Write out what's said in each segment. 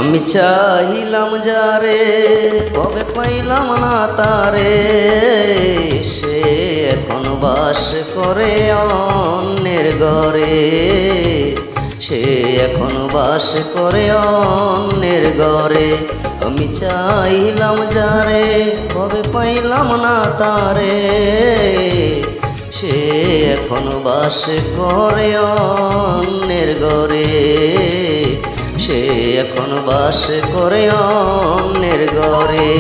আমি চাহিলাম যারে কবে পাইলাম না তারে, সে এখন বাস করে অন্যের ঘরে, সে এখন বাস করে অন্যের ঘরে। আমি চাহিলাম যারে কবে পাইলাম না তারে, সে এখন বাস করে অন্যের ঘরে, সে এখন বাস করে অন্যের ঘরে।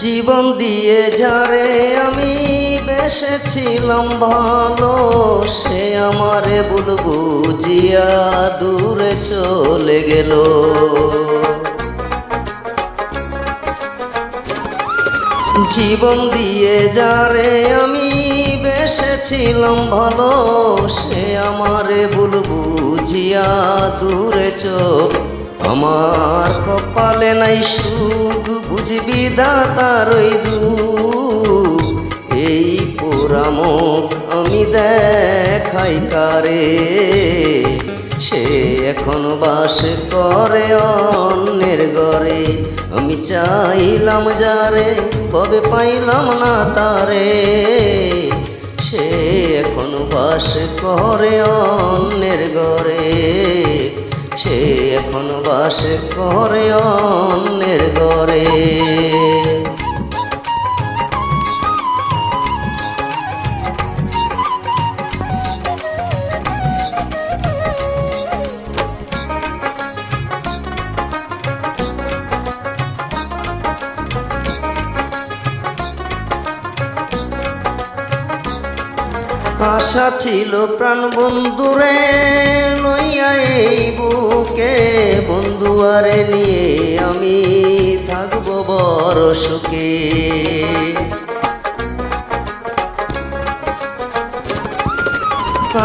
জীবন দিয়ে যারে আমি বেসেছিলাম ভালো, সে আমারে ভুল বুঝিয়া দূরে চলে গেল। জীবন দিয়ে যারে আমি বেসেছিলাম ভালো, সে আমারে ভুল বুঝিয়া দূরে চলে। আমার কপালে নাই সুখ বুঝবি দাতার ওই দুঃখ, এই পোড়া মুখ আমি দেখাই কারে, সে এখন বাস করে অন্যের ঘরে। আমি চাইলাম যারে কবে পাইলাম না তারে, সে এখন বাস করে অন্যের ঘরে, সে এখন বাস করে অন্যের ঘরে। আশা ছিল প্রাণ বন্ধুরে লইয়া এই বুকে, বন্ধু আরে নিয়ে আমি থাকবো বড় সুখে।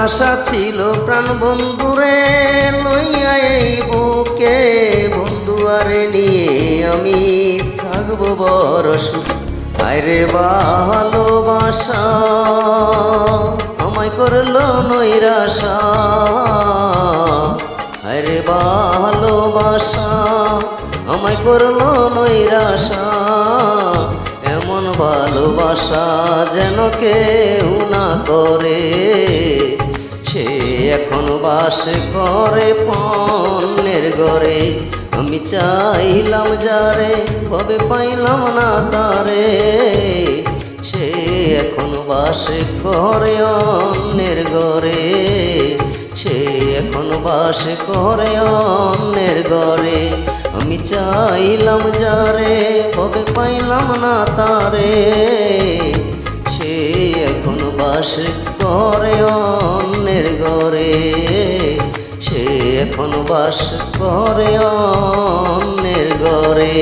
আশা ছিল প্রাণ বন্ধুরে লইয়া এই বুকে, বন্ধু আরে নিয়ে আমি থাকবো বড় সুখে। আরে ভালোবাসা আমায় করলো নৈরাশা, আরে ভালোবাসা আমায় করলো নৈরাশা। এমন ভালোবাসা যেন কেউ না করে, সে এখন বাস করে অন্যের ঘরে। আমি চাইলাম যারে কবে পাইলাম না তারে, সে এখন বাস করে অন্যের ঘরে, সে এখন বাস করে অন্যের ঘরে। আমি চাইলাম যারে কবে পাইলাম না তারে, সে এখন বাস করে অন্যের ঘরে, সে এখন বাস করে অন্যের ঘরে।